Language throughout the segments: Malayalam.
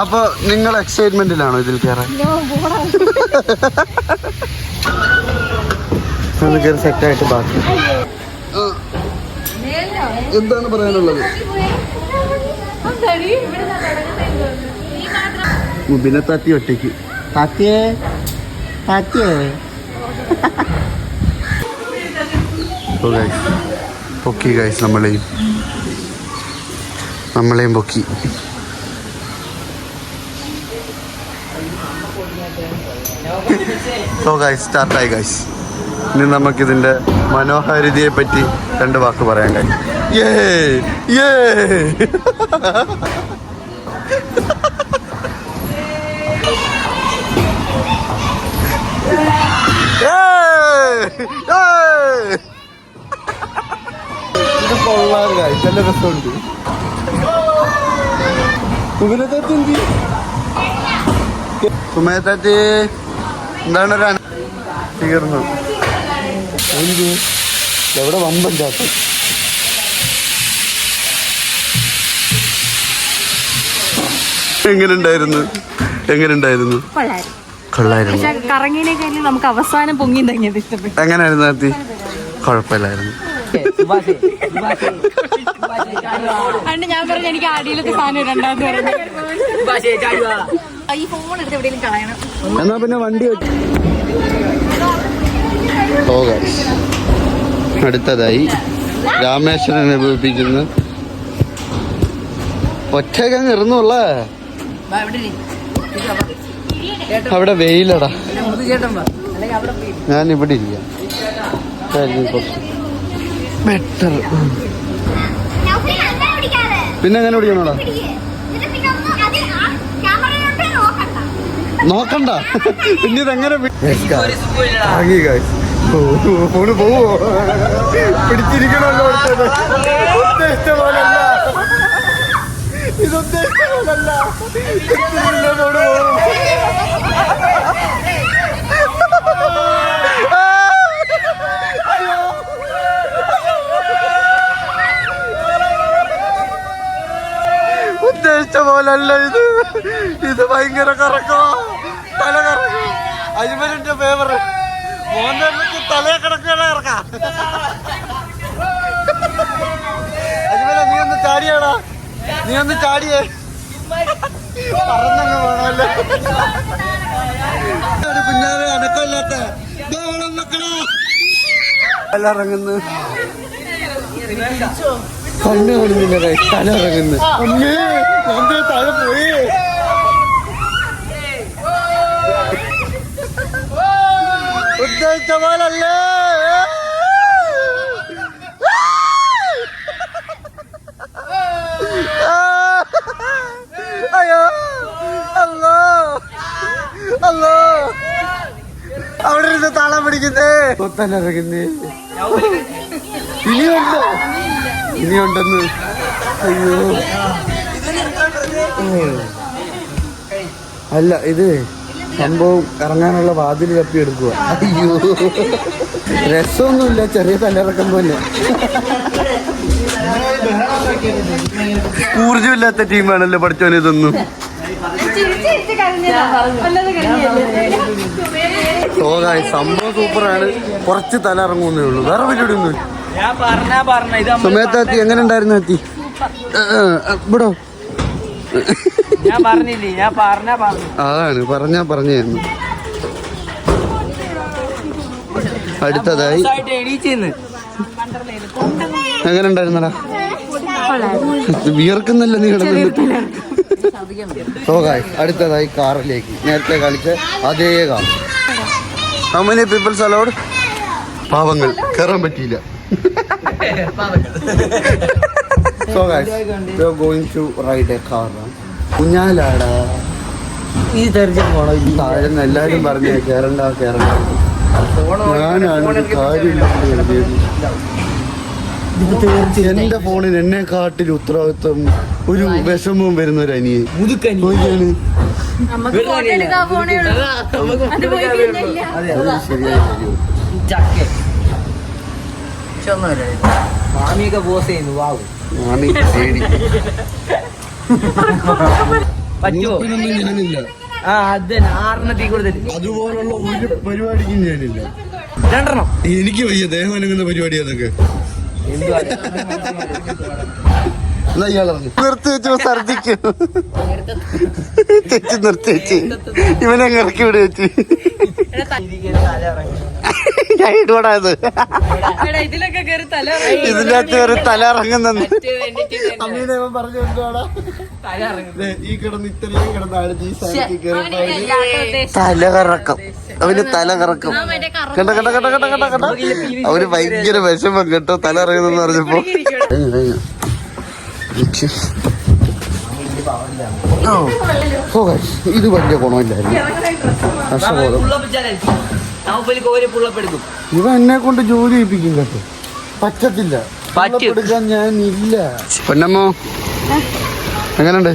അപ്പൊ നിങ്ങൾ എക്സൈറ്റ്മെന്റിലാണോ ഇതിൽ കയറാൻ? സെറ്റായിട്ട് ബാക്കി എന്താണ് പറയാനുള്ളത്? മുബിനെ താത്തി ഒറ്റയ്ക്ക് താത്തിയേ താത്തിയേ പൊക്കി ഗൈസ്, നമ്മളെയും പൊക്കി. സോ ഗൈസ്, സ്റ്റാർട്ടായി ഗൈസ്. ഇനി നമുക്കിതിൻ്റെ മനോഹാരിതയെ പറ്റി 2 വാക്ക് പറയാൻ കഴിയും. ഇത് കൊള്ളാം ഗൈസ്, നല്ല രസമുണ്ട്. സുമേത്താറ്റി എന്താണ് തീർന്നു? എവിടെ വമ്പൻ ചാത്ത. എങ്ങനെയുണ്ടായിരുന്നു? കൊള്ളായിരുന്നു. നമുക്ക് അവസാനം പൊങ്ങി തങ്ങിയത് ഇഷ്ടപ്പെട്ടു. എങ്ങനെയായിരുന്നു നാത്തി? കുഴപ്പമില്ലായിരുന്നു. ഞാൻ പറഞ്ഞു എനിക്ക് ആടിയിലത്തെ സാധനം ഇടണ്ടെന്ന് പറഞ്ഞു. ഈ ഫോൺ എടുത്ത് എവിടെയെങ്കിലും കളയണം. എന്നാ പിന്നെ വണ്ടി വെച്ചു. അടുത്തതായി രാമേശ്വരൻ അനുഭവിപ്പിക്കുന്ന ഒറ്റക്കങ്ങ് ഇറന്നുള്ള അവിടെ വെയിലടാ. ഞാൻ ഇവിടെ ഇരിക്കാം. ബെറ്റർ. പിന്നെ എങ്ങനെ ഓടിക്കണോടാ? നോക്കണ്ട. പിന്നെ ഇതെങ്ങനെ ഫോണ് പോവോ? പിടിച്ചിരിക്കണല്ലോ. ഉദ്ദേശിച്ച പോലല്ല, ഇതുദ്ദേശിച്ച പോലല്ല. ഫോണ് പോവും. ഉദ്ദേശിച്ച പോലല്ല ഇത് ഭയങ്കര കറക്കോ, തല കറക്കോ. അജ്മലിന്റെ ഫേവർ മോന്റെ തലയെ കിടക്കുകയാണ് ഇറക്കാം. അജ്മല നീ ഒന്ന് ചാടിയാടാ, നീ ഒന്ന് ചാടിയേ. പറന്നങ്ങ് വേണമല്ലോ. കുഞ്ഞാറ് അനക്കമില്ലാത്ത മക്കളെ എല്ലാം ഇറങ്ങുന്നു. കണ്ണ് കാണുന്നില്ല, തല ഇറങ്ങുന്നു. അമ്മേ എന്റെ തല പോയി. ഉദ്ദേശിച്ച പോലല്ലേ. അയ്യോ അല്ലോ അല്ലോ, അവിടെ ഇരുന്ന് താളം പിടിക്കുന്നേ. തല ഇറങ്ങുന്നേ. ഇനിയുണ്ടെന്ന്. അയ്യോ അല്ല, ഇത് സംഭവം ഇറങ്ങാനുള്ള വാതിൽ തപ്പി എടുക്കുക. അയ്യോ രസമൊന്നുമില്ല, ചെറിയ തലയിറക്കം പോലെ. ഊർജമില്ലാത്ത ടീമാണല്ലോ പഠിച്ചോന് ഇതൊന്നും. സംഭവം സൂപ്പറാണ്. കുറച്ച് തല ഇറങ്ങുന്നേ ഉള്ളൂ, വേറെ പരിപാടി ഒന്നും. സുമേത്താത്തി എങ്ങനെ ഉണ്ടായിരുന്നു? എത്തി ഇവിടോ? അതാണ് പറഞ്ഞായിരുന്നു. അടുത്തതായി എങ്ങനെ ഉണ്ടായിരുന്നടാ? വിയർക്കുന്നല്ല നീ കിടന്നിട്ട്. അടുത്തതായി കാറിലേക്ക് നേരത്തെ കളിച്ച അതേ car. How many people's allowed? പാവങ്ങൾ കയറാൻ പറ്റിയില്ല. So guys, we are going to ride a car. കുഞ്ഞാലാടാ ഈ തെരഞ്ഞെടുപ്പ് ഈ താഴെന്ന് എല്ലാവരും പറഞ്ഞേ കയറണ്ട. ഞാനാണ് ഒരു കാര്യമില്ല. എന്റെ ഫോണിൽ എന്നെ കാട്ടിൽ ഉത്തരവാദിത്വം ഒരു വിഷമവും വരുന്ന ഒരു അനിയെ ശരിയാണ്. മാമിയൊക്കെ പോസ് ചെയ്യുന്നു. വാവ്, മാമി പേടി. പറ്റുമോ? ഗ്രൂപ്പിനൊന്നും ഞാനില്ല. ആ അത് ആറിന് തീ കൊടുത്തിട്ട് അതുപോലുള്ള ഒരു പരിപാടിക്കും ഞാനില്ല. 2 എനിക്ക് വയ്യ ദേഹം അനങ്ങുന്ന പരിപാടി അതൊക്കെ. എന്തുവാ നിർത്തി വെച്ചു ഛർദിക്കും. ചേച്ചി നിർത്തി വെച്ച് ഇവനെ ഇറക്കി വിട വെച്ച് ഞാൻ ഇടപെടാത്. ഇതിലൊക്കെ കയറി തല ഇതിന്റെ അകത്ത് ഒരു തല ഇറങ്ങുന്നു. അമ്മീനെ അവൻ പറഞ്ഞു എന്തുവാടാ ഈ കിടന്ന് ഇത്രയും കിടന്നാണ് ഈ സ്ഥലത്തിൽ കയറി തല കറക്കം. അവന് തല കറക്കം. കണ്ട കണ്ട കണ്ട കണ്ട കണ്ട കണ്ട അവന് ഭയങ്കര വിഷമം കേട്ടോ തല ഇറങ്ങുന്നെന്ന് പറഞ്ഞപ്പോ. ഇത് വലിയ ഗുണമില്ലായിരുന്നു. ഇവ എന്നെ കൊണ്ട് ജോലി ചെയ്യിപ്പിക്കും കേട്ടോ. പറ്റത്തില്ല, എടുക്കാൻ ഞാൻ ഇല്ല. പൊന്നമ്മോ എങ്ങനെയുണ്ട്?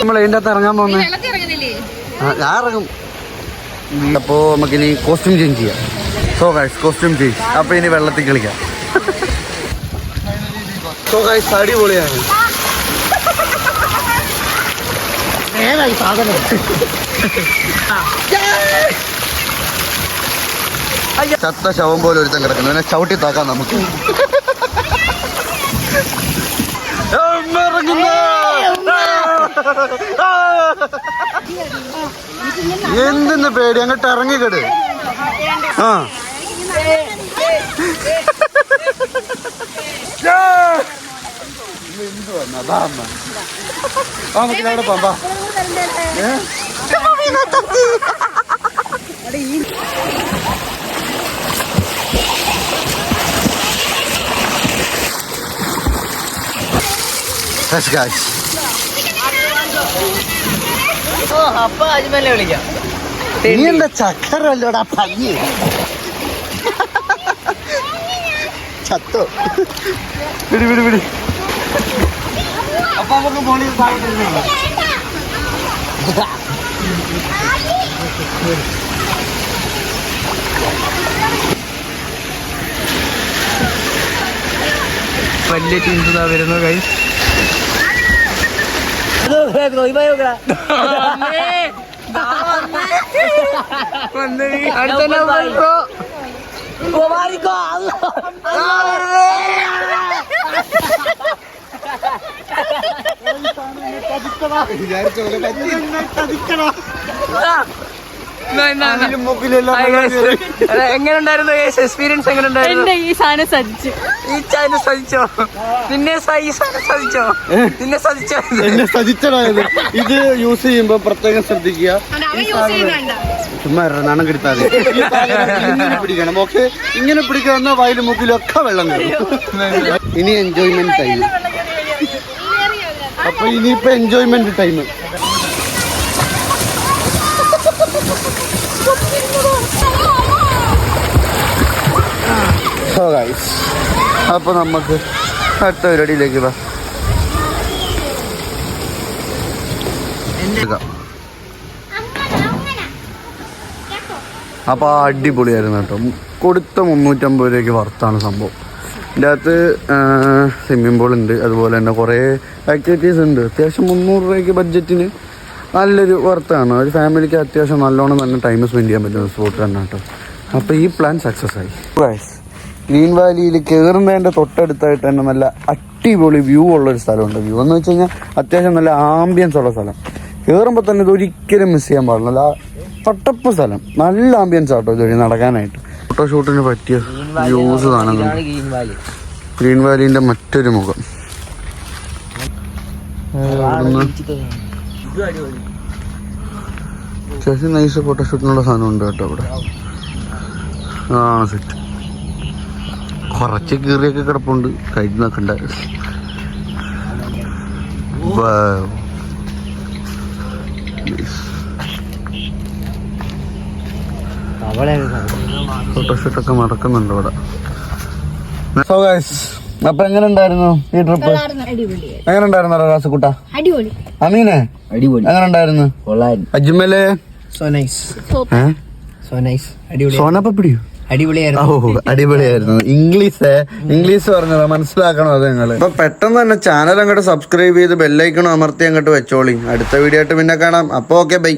നമ്മൾ ഇതിൻ്റെ അകത്ത് ഇറങ്ങാൻ പോകുന്നേ. ഞാൻ ഇറങ്ങും. അപ്പോ നമുക്കിനി കോസ്റ്റ്യൂം ചേഞ്ച് ചെയ്യാം. So guys costume change. അപ്പൊ ഇനി വെള്ളത്തിൽ കളിക്കാം. സോ ഗൈസ് അടിപൊളിയാണ്. ഏതായി സാധനം? ചത്ത ശവം പോലെ ഒരുത്തം കിടക്കുന്നു. അവനെ ചവിട്ടി താക്കാം നമുക്ക്. എന്തെന്ന് പേടി, അങ്ങോട്ട് ഇറങ്ങിക്കെട്. ആ നമുക്കിവിടെ പോവാ. അപ്പൊ അജ്മലെ വിളിക്കാം. നീ എന്താ ചക്കരല്ലോടാ പയ്യ ചത്തോ? പിടി പിടി പിടി. അപ്പൊ നമുക്ക് മോളി വലിയ ടീംസ് വരുന്നു ഗൈസ്. എങ്ങനെയുണ്ടായിരുന്നു എക്സ്പീരിയൻസ്? എങ്ങനെയുണ്ടായിരുന്നു? ഈ സാധനം സജിച്ചു. ഈ ചാനൽ സഹിച്ചോ? നിന്നെ സഹിച്ചോ? നിന്നെ സഹിച്ചോ? എന്നെ സജിച്ചതായത്. ഇത് യൂസ് ചെയ്യുമ്പോ പ്രത്യേകം ശ്രദ്ധിക്കുക. ചുമ്മാ നാണം കിടത്താതെ ഇങ്ങനെ പിടിക്കണം. ഓക്കെ, ഇങ്ങനെ പിടിക്കാവുന്ന വയലും മുക്കിലൊക്കെ വെള്ളം കയറും. ഇനി എൻജോയ്മെന്റ് ടൈം. അപ്പൊ ഇനിയിപ്പോ എൻജോയ്മെന്റ് ടൈം. സോ ഗൈസ്, അപ്പൊ നമുക്ക് അടുത്ത പരിപാടിയിലേക്ക് വാ. അപ്പോൾ അടിപൊളിയായിരുന്നു കേട്ടോ. കൊടുത്ത 350 രൂപയ്ക്ക് വർത്താണ് സംഭവം. ഇതിൻ്റെ അകത്ത് സ്വിമ്മിംഗ് പൂൾ ഉണ്ട്, അതുപോലെ തന്നെ കുറേ ആക്ടിവിറ്റീസ് ഉണ്ട്. അത്യാവശ്യം 300 രൂപയ്ക്ക് ബഡ്ജറ്റിന് നല്ലൊരു വർത്താണ്. ഒരു ഫാമിലിക്ക് അത്യാവശ്യം നല്ലോണം തന്നെ ടൈം സ്പെൻഡ് ചെയ്യാൻ പറ്റുന്ന സ്പോട്ട് തന്നെ കേട്ടോ. അപ്പോൾ ഈ പ്ലാൻ സക്സസ് ആയി. ഗ്രീൻ വാലിയിൽ കയറുന്നതിൻ്റെ തൊട്ടടുത്തായിട്ട് തന്നെ നല്ല അടിപൊളി വ്യൂ ഉള്ളൊരു സ്ഥലമുണ്ട്. വ്യൂ എന്ന് വെച്ച് കഴിഞ്ഞാൽ അത്യാവശ്യം നല്ല ആംബിയൻസ് ഉള്ള സ്ഥലം. കയറുമ്പോൾ തന്നെ ഇതൊരിക്കലും മിസ് ചെയ്യാൻ പാടില്ല. നല്ല പട്ടപ്പ് സ്ഥലം, നല്ല ആംബിയൻസ് ആട്ടോ ഇതുവഴി നടക്കാനായിട്ട്. ഫോട്ടോഷൂട്ടിന് പറ്റിയ വ്യൂസ് കാണുന്നുണ്ട്. ഗ്രീൻ വാലിൻ്റെ മറ്റൊരു മുഖം. ശേഷം നൈസ് ഫോട്ടോഷൂട്ടിനുള്ള സാധനമുണ്ട് കേട്ടോ ഇവിടെ. ആ സെറ്റ് കുറച്ച് കീറിയൊക്കെ കിടപ്പുണ്ട്, കഴിഞ്ഞ് നോക്കണ്ട. ഫോട്ടോഷൂട്ടൊക്കെ നടക്കുന്നുണ്ട് ഇവിടെ. സോ ഗൈസ്, അപ്പൊ എങ്ങനെ ഉണ്ടായിരുന്നു ഈ ട്രിപ്പ്? എങ്ങനെ ഉണ്ടായിരുന്നു റാസുക്കുട്ട? അമീനെ എങ്ങനെ ഉണ്ടായിരുന്നു? അജ്മലെ സോനപ്പപ്പിടിയോ? അടിപൊളിയായിരുന്നു. ഇംഗ്ലീഷ് പറഞ്ഞതാ, മനസ്സിലാക്കണം അത് നിങ്ങള്. അപ്പൊ പെട്ടെന്ന് തന്നെ ചാനൽ അങ്ങോട്ട് സബ്സ്ക്രൈബ് ചെയ്ത് ബെല്ലൈക്കണം അമർത്തി അങ്ങോട്ട് വെച്ചോളി. അടുത്ത വീഡിയോ ആയിട്ട് പിന്നെ കാണാം. അപ്പൊ ഓക്കെ, ബൈ.